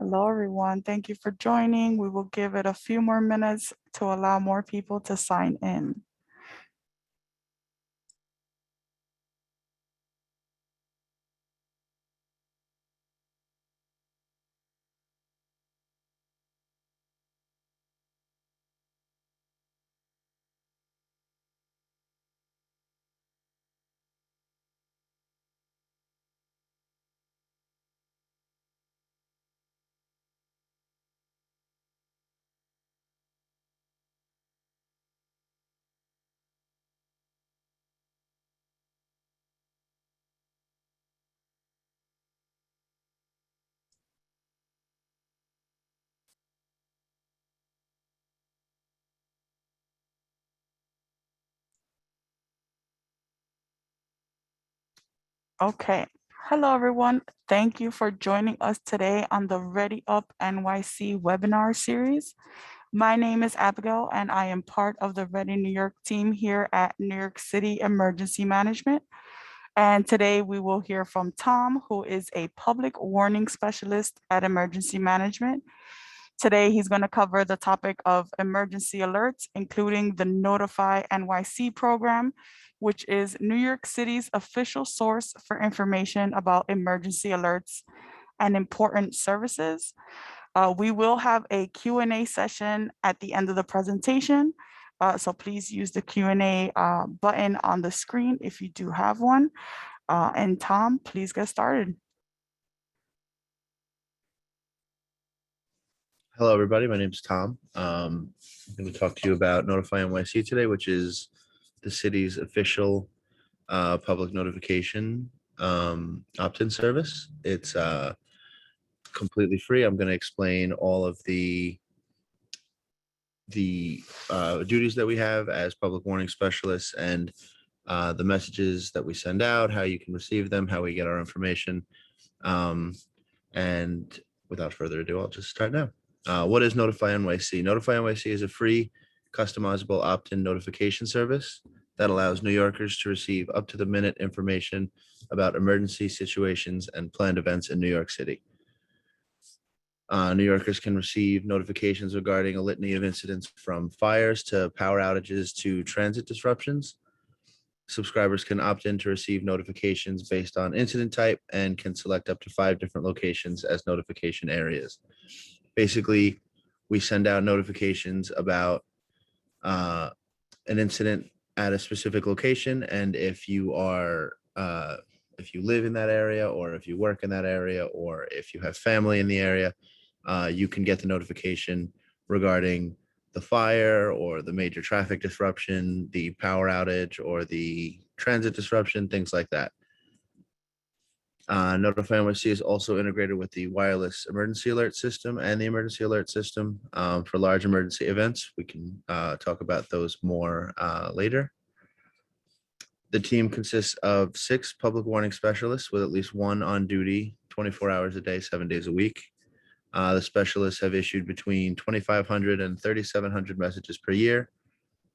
Hello, everyone. Thank you for joining. We will give it a few more minutes to allow more people to sign in. Okay. Hello, everyone. Thank you for joining us today on the Ready Up NYC webinar series. My name is Abigail, and I am part of the Ready New York team here at New York City Emergency Management. And today we will hear from Tom, who is a public warning specialist at Emergency Management. Today, he's going to cover the topic of emergency alerts, including the Notify NYC program, which is New York City's official source for information about emergency alerts and important services. We will have a Q&A session at the end of the presentation. So please use the Q&A button on the screen if you do have one. And Tom, please get started. Hello, everybody. My name is Tom. I'm going to talk to you about Notify NYC today, which is the city's official public notification opt-in service. It's completely free. I'm going to explain all of the duties that we have as public warning specialists and the messages that we send out, how you can receive them, how we get our information. And without further ado, I'll just start now. What is Notify NYC? Notify NYC is a free, customizable opt-in notification service that allows New Yorkers to receive up-to-the-minute information about emergency situations and planned events in New York City. New Yorkers can receive notifications regarding a litany of incidents from fires to power outages to transit disruptions. Subscribers can opt in to receive notifications based on incident type and can select up to 5 different locations as notification areas. Basically, we send out notifications about an incident at a specific location, and if you live in that area, or if you work in that area, or if you have family in the area, you can get the notification regarding the fire or the major traffic disruption, the power outage, or the transit disruption, things like that. Notify NYC is also integrated with the wireless emergency alert system and the emergency alert system for large emergency events. We can talk about those more later. The team consists of 6 public warning specialists with at least one on duty 24 hours a day, 7 days a week. The specialists have issued between 2,500 and 3,700 messages per year,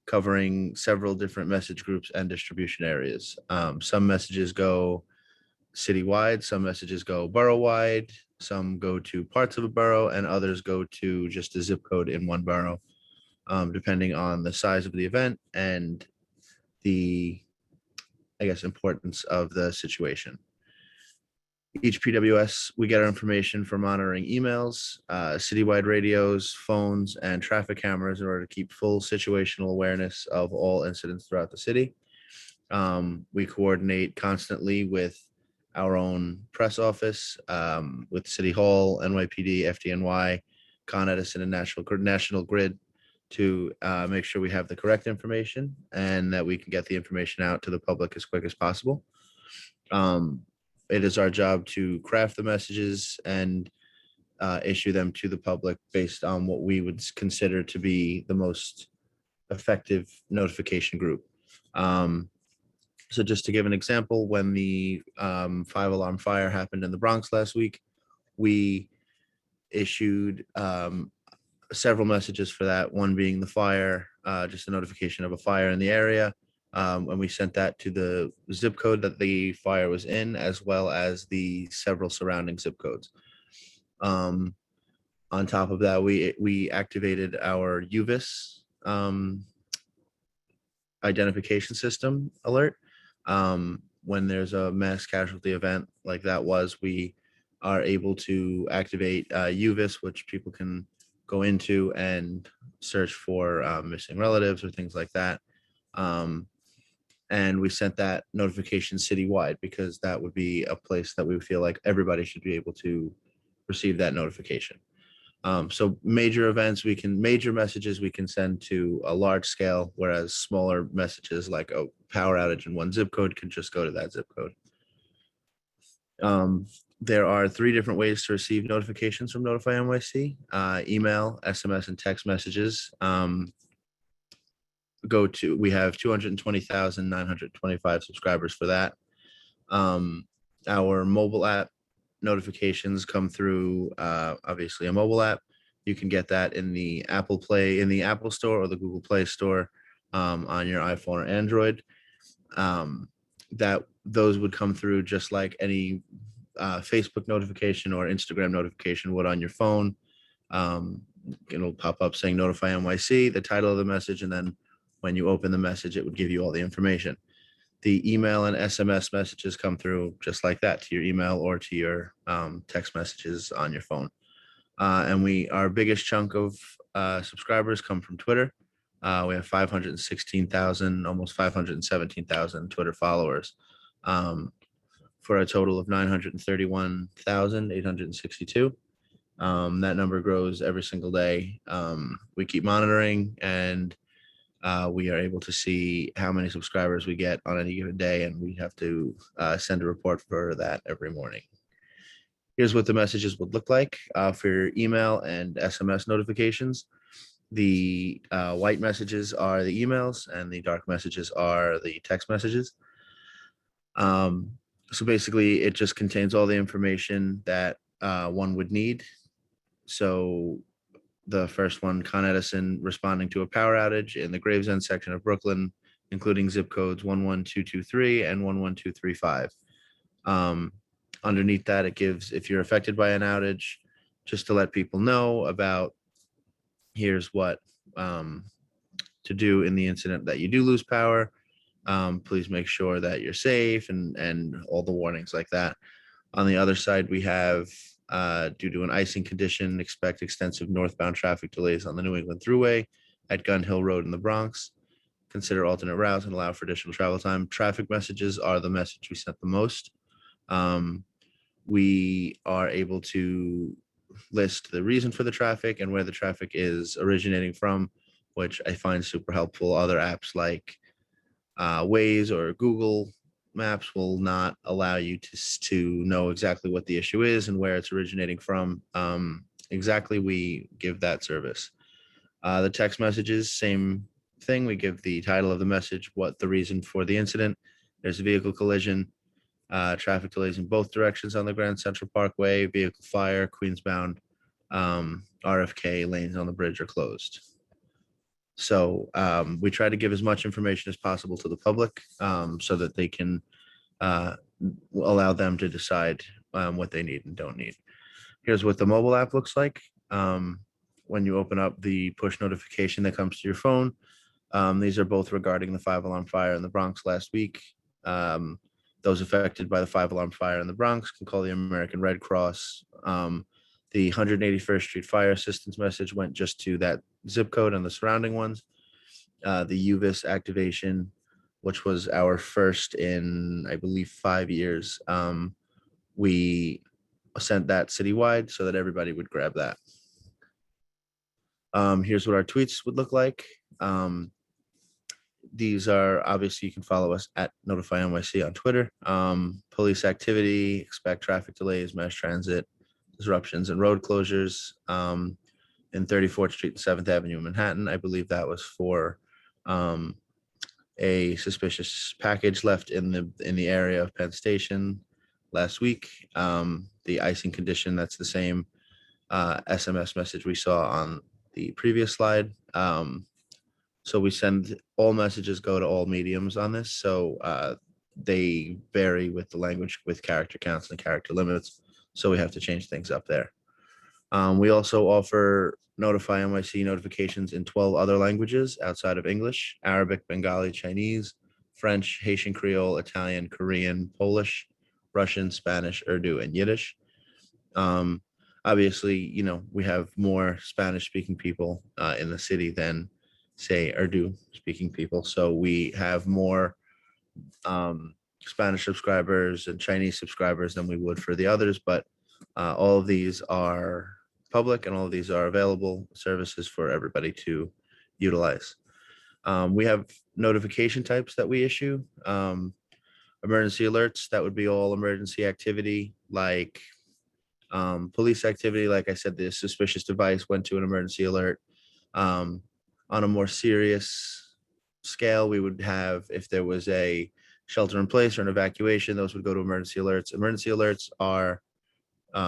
covering several different message groups and distribution areas. Some messages go citywide, some messages go borough-wide, some go to parts of a borough, and others go to just a zip code in one borough, depending on the size of the event and the, importance of the situation. Each PWS, we get our information from monitoring emails, citywide radios, phones, and traffic cameras in order to keep full situational awareness of all incidents throughout the city. We coordinate constantly with our own press office, with City Hall, NYPD, FDNY, Con Edison, and National Grid to make sure we have the correct information and that we can get the information out to the public as quick as possible. It is our job to craft the messages and issue them to the public based on what we would consider to be the most effective notification group. So just to give an example, when the 5-alarm fire happened in the Bronx last week, we issued several messages for that, one being the fire, just a notification of a fire in the area. And we sent that to the zip code that the fire was in, as well as the several surrounding zip codes. On top of that, we activated our UVIS identification system alert. When there's a mass casualty event like that was, we are able to activate UVIS, which people can go into and search for missing relatives or things like that. And we sent that notification citywide because that would be a place that we feel like everybody should be able to receive that notification. So major events, major messages we can send to a large scale, whereas smaller messages like a power outage in one zip code can just go to that zip code. There are 3 different ways to receive notifications from Notify NYC: email, SMS, and text messages. We have 220,925 subscribers for that. Our mobile app notifications come through obviously a mobile app. You can get that in the Apple Store or the Google Play Store on your iPhone or Android. Those would come through just like any Facebook notification or Instagram notification would on your phone. It'll pop up saying Notify NYC, the title of the message, and then when you open the message, it would give you all the information. The email and SMS messages come through just like that to your email or to your text messages on your phone. And our biggest chunk of subscribers come from Twitter. We have 516,000, almost 517,000 Twitter followers, for a total of 931,862. That number grows every single day. We keep monitoring, and we are able to see how many subscribers we get on any given day, and we have to send a report for that every morning. Here's what the messages would look like for your email and SMS notifications. The white messages are the emails, and the dark messages are the text messages. So basically, it just contains all the information that one would need. So the first one, Con Edison responding to a power outage in the Gravesend section of Brooklyn, including zip codes 11223 and 11235. Underneath that, it gives, if you're affected by an outage, just to let people know about, here's what to do in the incident that you do lose power. Please make sure that you're safe, and all the warnings like that. On the other side, we have, due to an icing condition, expect extensive northbound traffic delays on the New England Thruway at Gun Hill Road in the Bronx. Consider alternate routes and allow for additional travel time. Traffic messages are the message we sent the most. We are able to list the reason for the traffic and where the traffic is originating from, which I find super helpful. Other apps like Waze or Google Maps will not allow you to know exactly what the issue is and where it's originating from. Exactly, we give that service. The text messages, same thing. We give the title of the message, what the reason for the incident. There's a vehicle collision, traffic delays in both directions on the Grand Central Parkway, vehicle fire, Queensbound, RFK, lanes on the bridge are closed. So we try to give as much information as possible to the public so that they can allow them to decide what they need and don't need. Here's what the mobile app looks like. When you open up the push notification that comes to your phone, these are both regarding the 5-alarm fire in the Bronx last week. Those affected by the 5-alarm fire in the Bronx can call the American Red Cross. The 181st Street Fire Assistance message went just to that zip code and the surrounding ones. The UVIS activation, which was our first in, I believe, 5 years, we sent that citywide so that everybody would grab that. Here's what our tweets would look like. These are, obviously, you can follow us at Notify NYC on Twitter. Police activity, expect traffic delays, mass transit, disruptions, and road closures in 34th Street and 7th Avenue in Manhattan. I believe that was for a suspicious package left in the area of Penn Station last week. The icing condition, that's the same SMS message we saw on the previous slide. So we send, all messages go to all mediums on this. So they vary with the language, with character counts and character limits. So we have to change things up there. We also offer Notify NYC notifications in 12 other languages outside of English: Arabic, Bengali, Chinese, French, Haitian Creole, Italian, Korean, Polish, Russian, Spanish, Urdu, and Yiddish. Um, Obviously, we have more Spanish speaking people in the city than, say, Urdu speaking people. So we have more Spanish subscribers and Chinese subscribers than we would for the others. But all of these are public and all of these are available services for everybody to utilize. We have notification types that we issue. Emergency alerts, that would be all emergency activity, like police activity. Like I said, the suspicious device went to an emergency alert. Um, on a more serious scale, we would have, if there was a shelter in place or an evacuation, those would go to emergency alerts. Emergency alerts are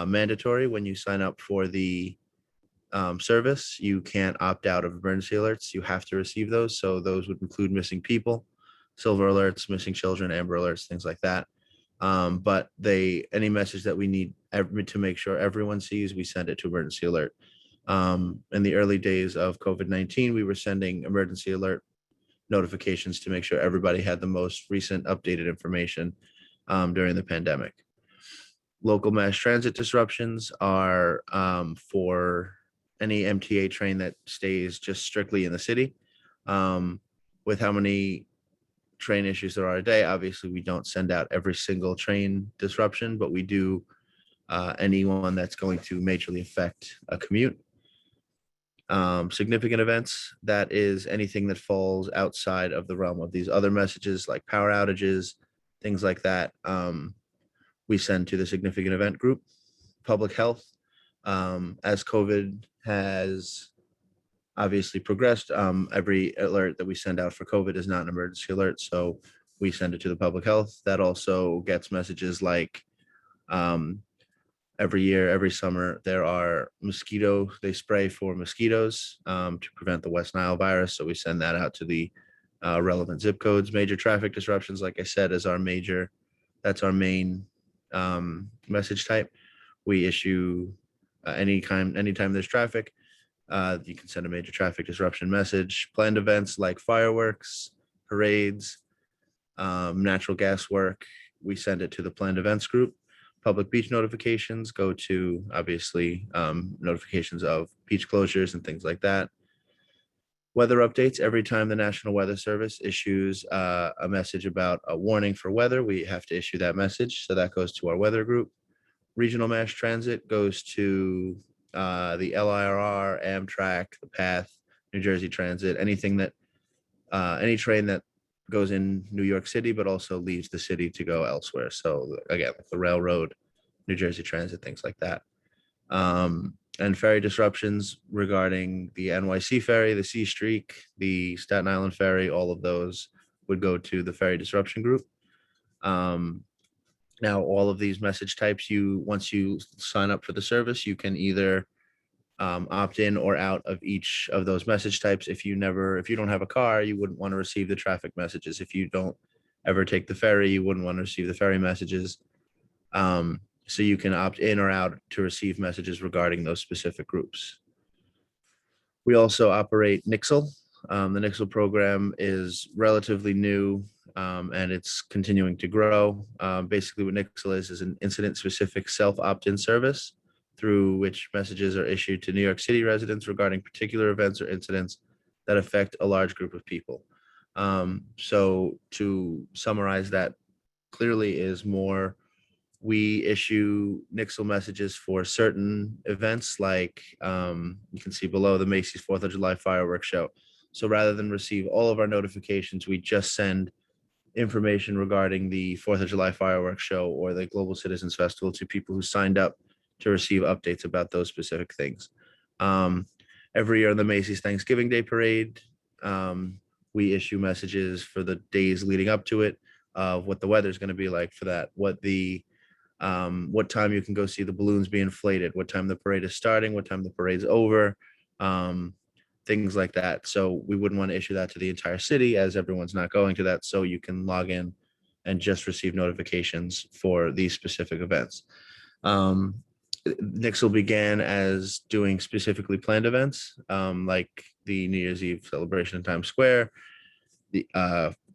mandatory when you sign up for the service. You can't opt out of emergency alerts. You have to receive those. So those would include missing people, silver alerts, missing children, amber alerts, things like that. But any message that we need to make sure everyone sees, we send it to emergency alert. In the early days of COVID-19, we were sending emergency alert notifications to make sure everybody had the most recent updated information during the pandemic. Local mass transit disruptions are for any MTA train that stays just strictly in the city. With how many train issues there are a day, obviously we don't send out every single train disruption, but we do anyone that's going to majorly affect a commute. Significant events, that is anything that falls outside of the realm of these other messages, like power outages, things like that. We send to the significant event group. Public health, as COVID has obviously progressed, every alert that we send out for COVID is not an emergency alert, so we send it to the public health. That also gets messages like every year, every summer, there are they spray for mosquitoes to prevent the West Nile virus. So we send that out to the relevant zip codes. Major traffic disruptions, like I said, that's our main message type. We issue anytime there's traffic, you can send a major traffic disruption message. Planned events like fireworks, parades, natural gas work, we send it to the planned events group. Public beach notifications go to, obviously, notifications of beach closures and things like that. Weather updates, every time the National Weather Service issues a message about a warning for weather, we have to issue that message. So that goes to our weather group. Regional mass transit goes to the LIRR, Amtrak, the Path, New Jersey Transit, any train that goes in New York City, but also leaves the city to go elsewhere. So again, like the railroad, New Jersey Transit, things like that. And ferry disruptions regarding the NYC ferry, the Sea Streak, the Staten Island ferry, all of those would go to the ferry disruption group. Now, all of these message types, once you sign up for the service, you can either opt in or out of each of those message types. If you don't have a car, you wouldn't want to receive the traffic messages. If you don't ever take the ferry, you wouldn't want to receive the ferry messages. So you can opt in or out to receive messages regarding those specific groups. We also operate Nixle. The Nixle program is relatively new and it's continuing to grow. Basically, what Nixle is an incident-specific self-opt-in service through which messages are issued to New York City residents regarding particular events or incidents that affect a large group of people. So to summarize that clearly is more, we issue Nixle messages for certain events, like you can see below, the Macy's 4th of July fireworks show. So rather than receive all of our notifications, we just send information regarding the 4th of July fireworks show or the Global Citizens Festival to people who signed up to receive updates about those specific things. Every year on the Macy's Thanksgiving Day Parade, we issue messages for the days leading up to it of what the weather is going to be like for that, what time you can go see the balloons be inflated, what time the parade is starting, what time the parade's over, things like that. So we wouldn't want to issue that to the entire city as everyone's not going to that. So you can log in and just receive notifications for these specific events. Nixle began as doing specifically planned events, like the New Year's Eve celebration in Times Square, the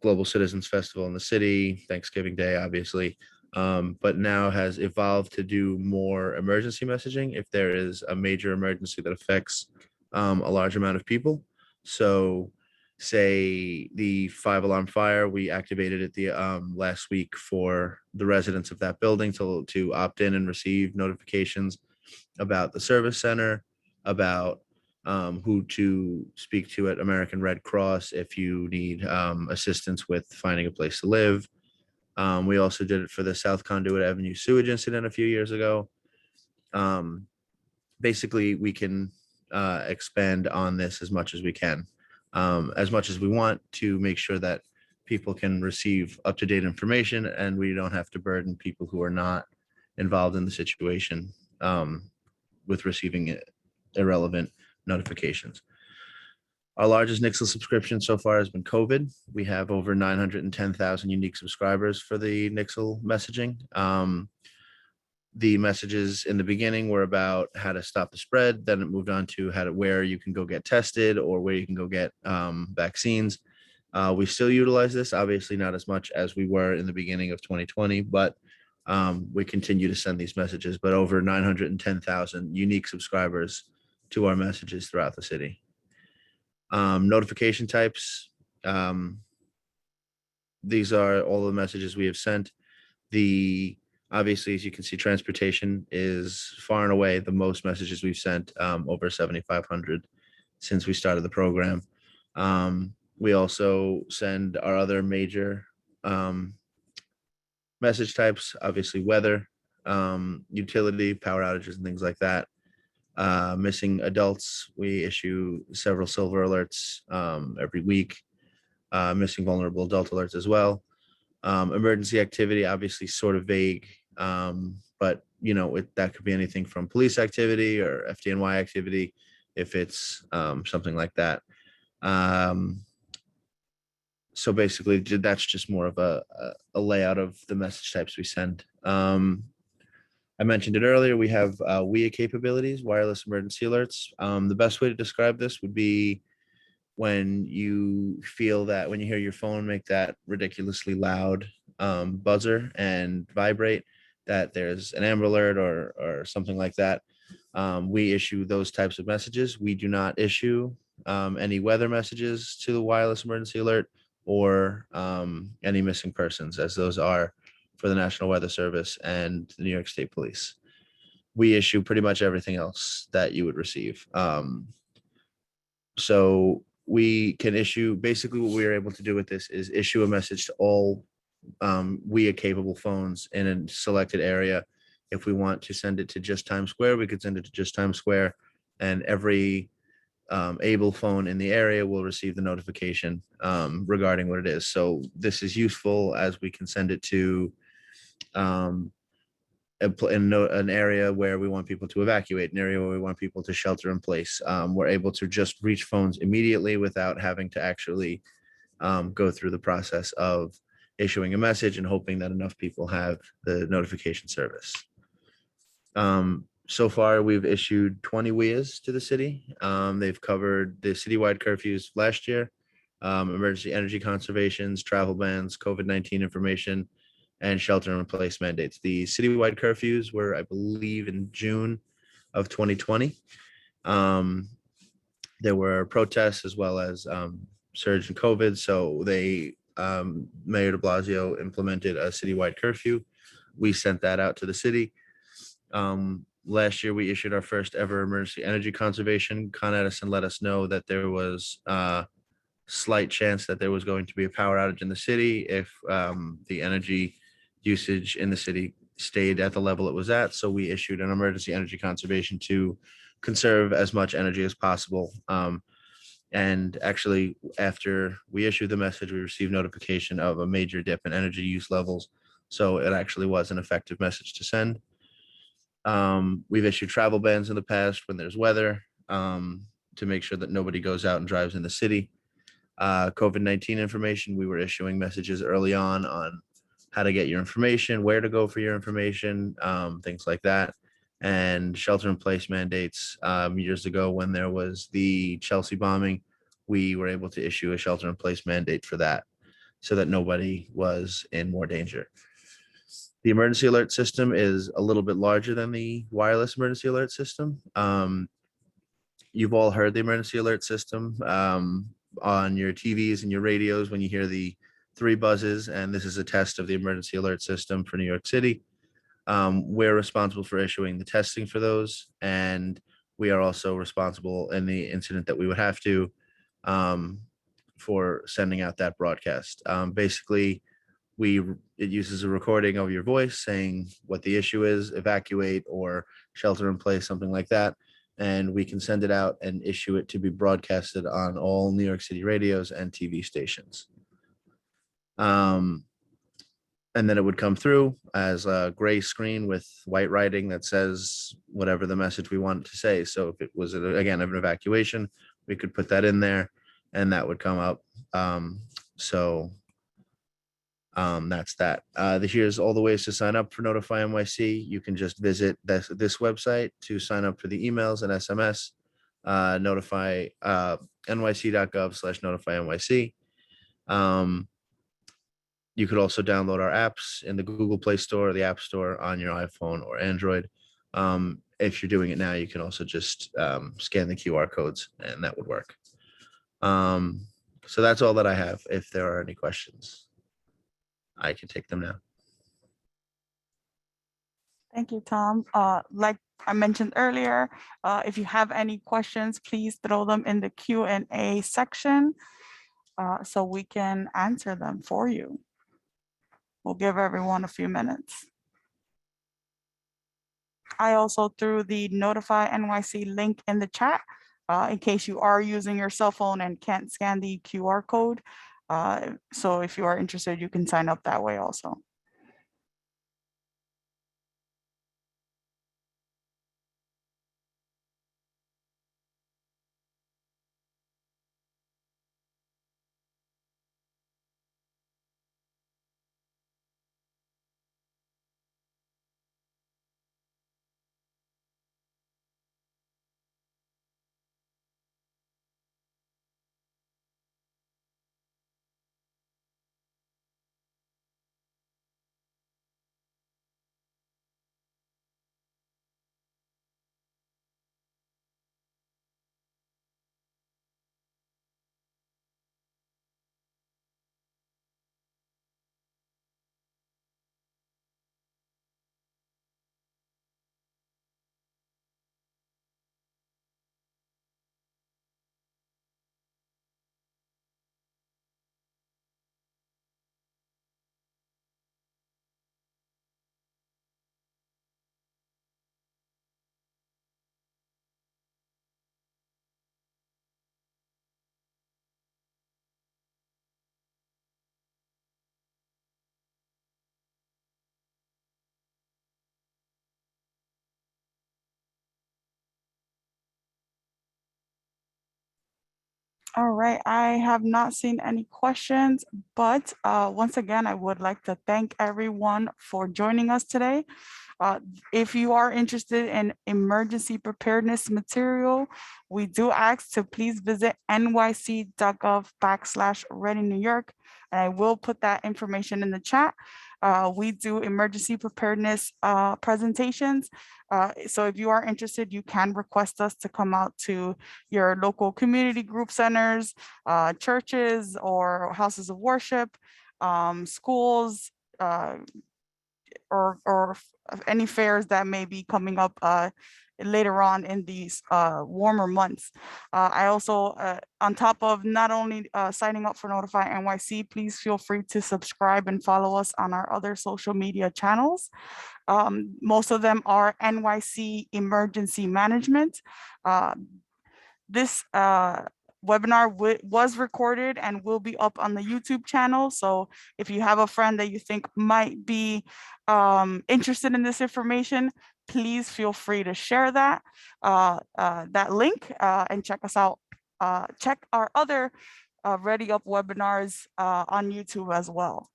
Global Citizens Festival in the city, Thanksgiving Day, obviously, but now has evolved to do more emergency messaging if there is a major emergency that affects a large amount of people. So, say the 5 alarm fire, we activated it the last week for the residents of that building to opt in and receive notifications about the service center, about who to speak to at American Red Cross if you need assistance with finding a place to live. We also did it for the South Conduit Avenue sewage incident a few years ago. Um, Basically, we can expand on this as much as we can, as much as we want to make sure that people can receive up-to-date information and we don't have to burden people who are not involved in the situation with receiving irrelevant notifications. Our largest Nixle subscription so far has been COVID. We have over 910,000 unique subscribers for the Nixle messaging. The messages in the beginning were about how to stop the spread. Then it moved on to where you can go get tested or where you can go get vaccines. We still utilize this, obviously not as much as we were in the beginning of 2020, but we continue to send these messages. But over 910,000 unique subscribers to our messages throughout the city. Notification types. These are all the messages we have sent. Obviously, as you can see, transportation is far and away the most messages we've sent, over 7,500 since we started the program. We also send our other major message types, obviously weather, utility, power outages, and things like that. Missing adults, we issue several silver alerts every week. Missing vulnerable adult alerts as well. Emergency activity, obviously sort of vague, but that could be anything from police activity or FDNY activity if it's something like that. So basically, that's just more of a layout of the message types we send. I mentioned it earlier. We have WIA capabilities, wireless emergency alerts. The best way to describe this would be when you hear your phone make that ridiculously loud buzzer and vibrate, that there's an Amber Alert or something like that. We issue those types of messages. We do not issue any weather messages to the wireless emergency alert or any missing persons, as those are for the National Weather Service and the New York State Police. We issue pretty much everything else that you would receive. So we can issue, basically what we are able to do with this is issue a message to all WIA capable phones in a selected area. If we want to send it to just Times Square, we could send it to just Times Square, and every able phone in the area will receive the notification regarding what it is. So this is useful as we can send it to an area where we want people to evacuate, an area where we want people to shelter in place. We're able to just reach phones immediately without having to actually go through the process of issuing a message and hoping that enough people have the notification service. So far, we've issued 20 WIAs to the city. They've covered the citywide curfews last year, emergency energy conservations, travel bans, COVID-19 information, and shelter in place mandates. The citywide curfews were, I believe, in June of 2020. There were protests as well as surge in COVID. So Mayor de Blasio implemented a citywide curfew. We sent that out to the city. Last year, we issued our first ever emergency energy conservation. Con Edison let us know that there was a slight chance that there was going to be a power outage in the city if the energy usage in the city stayed at the level it was at. So we issued an emergency energy conservation to conserve as much energy as possible. And actually, after we issued the message, we received notification of a major dip in energy use levels. So it actually was an effective message to send. We've issued travel bans in the past when there's weather to make sure that nobody goes out and drives in the city. COVID-19 information, we were issuing messages early on how to get your information, where to go for your information, things like that. and shelter-in-place mandates. Years ago, when there was the Chelsea bombing, we were able to issue a shelter-in-place mandate for that, so that nobody was in more danger. The emergency alert system is a little bit larger than the wireless emergency alert system. You've all heard the emergency alert system on your TVs and your radios when you hear the 3 buzzes, and this is a test of the emergency alert system for New York City. We're responsible for issuing the testing for those, and we are also responsible in the incident that we would have to for sending out that broadcast. Basically, it uses a recording of your voice saying what the issue is, evacuate or shelter in place, something like that, and we can send it out and issue it to be broadcasted on all New York City radios and TV stations. And then it would come through as a gray screen with white writing that says whatever the message we want it to say. So if it was, again, an evacuation, we could put that in there and that would come up. That's that. Here's all the ways to sign up for Notify NYC. You can just visit this website to sign up for the emails and SMS, notify nyc.gov/notify NYC. You could also download our apps in the Google Play Store or the App Store on your iPhone or Android. If you're doing it now, you can also just scan the QR codes and that would work. So that's all that I have. If there are any questions, I can take them now. Thank you, Tom. Like I mentioned earlier, if you have any questions, please throw them in the Q&A section so we can answer them for you. We'll give everyone a few minutes. I also threw the Notify NYC link in the chat in case you are using your cell phone and can't scan the QR code. So if you are interested, you can sign up that way also. All right, I have not seen any questions, but once again, I would like to thank everyone for joining us today. If you are interested in emergency preparedness material, we do ask to please visit nyc.gov/Ready New York, and I will put that information in the chat. We do emergency preparedness presentations. So if you are interested, you can request us to come out to your local community group centers, churches or houses of worship, schools, or any fairs that may be coming up later on in these warmer months. I also, on top of not only signing up for Notify NYC, please feel free to subscribe and follow us on our other social media channels. Most of them are NYC Emergency Management. This webinar was recorded and will be up on the YouTube channel. So if you have a friend that you think might be interested in this information, please feel free to share that link and check us out. Check our other Ready Up webinars on YouTube as well.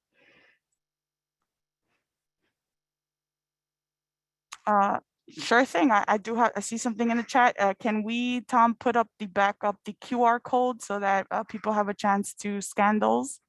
Sure thing. I do have, I see something in the chat. Can we, Tom, put up the backup, the QR code so that people have a chance to scan those?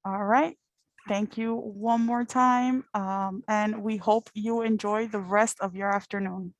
All right. Thank you one more time. And we hope you enjoy the rest of your afternoon.